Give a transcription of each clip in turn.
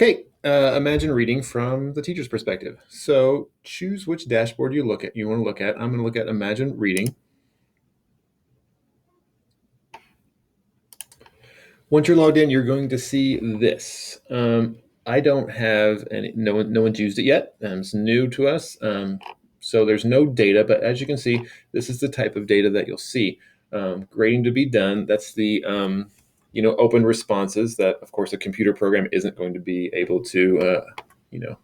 Okay, imagine reading from the teacher's perspective. So choose which dashboard you want to look at. I'm going to look at Imagine Reading. Once you're logged in, you're going to see this. I don't have any. No one's used it yet. It's new to us. So there's no data, but as you can see, this is the type of data that you'll see. Grading to be done. That's the open responses that, of course, a computer program isn't going to be able to you know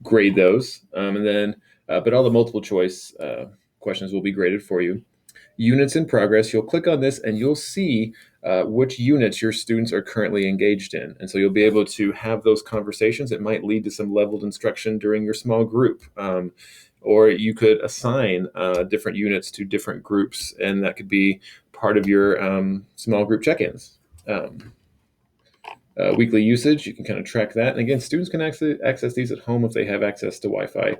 grade those. But all the multiple choice questions will be graded for you. Units in progress, you'll click on this and you'll see which units your students are currently engaged in. And so you'll be able to have those conversations. It might lead to some leveled instruction during your small group. Or you could assign different units to different groups, and that could be part of your small group check-ins. Weekly usage, you can kind of track that. And again, students can access these at home if they have access to Wi-Fi.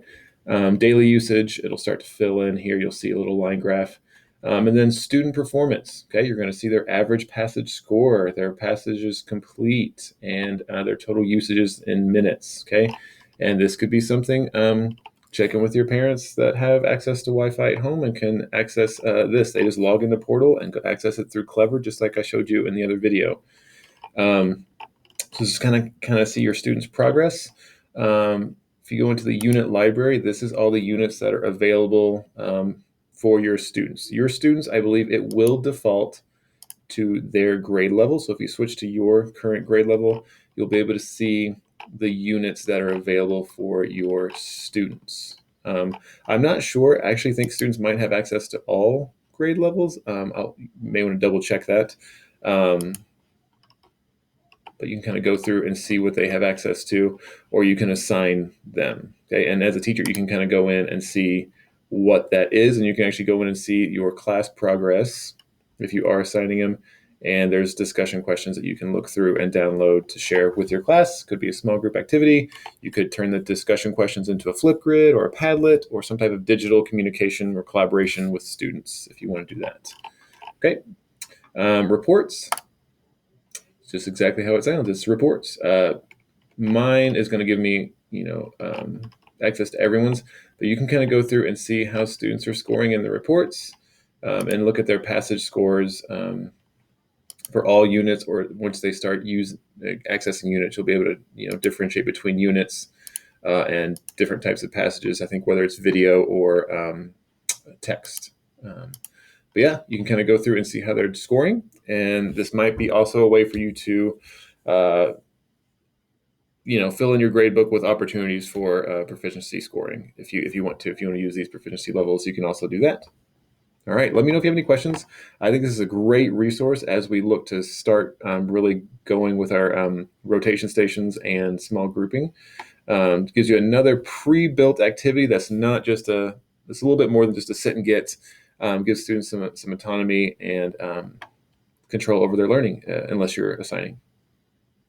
Daily usage, it'll start to fill in here. You'll see a little line graph. And then student performance, okay? You're going to see their average passage score, their passages complete, and their total usages in minutes, okay? And this could be something, check in with your parents that have access to Wi-Fi at home and can access this. They just log in the portal and access it through Clever, just like I showed you in the other video. So just kind of see your students' progress. If you go into the unit library, this is all the units that are available for your students. Your students, I believe it will default to their grade level. So if you switch to your current grade level, you'll be able to see the units that are available for your students. I'm not sure. I actually think students might have access to all grade levels. You may want to double check that. But you can kind of go through and see what they have access to, or you can assign them. Okay, and as a teacher, you can kind of go in and see what that is, and you can actually go in and see your class progress if you are assigning them. And there's discussion questions that you can look through and download to share with your class. Could be a small group activity. You could turn the discussion questions into a Flipgrid or a Padlet or some type of digital communication or collaboration with students if you want to do that. Okay, reports. It's just exactly how it sounds. It's reports. Mine is going to give me, access to everyone's, but you can kind of go through and see how students are scoring in the reports and look at their passage scores for all units, or once they start accessing units, you'll be able to, differentiate between units and different types of passages. I think whether it's video or text. But yeah, you can kind of go through and see how they're scoring. And this might be also a way for you to, fill in your grade book with opportunities for proficiency scoring. If you want to use these proficiency levels, you can also do that. All right, let me know if you have any questions. I think this is a great resource as we look to start really going with our rotation stations and small grouping. It gives you another pre-built activity that's not just it's a little bit more than just a sit and get. Gives students some autonomy and control over their learning, unless you're assigning.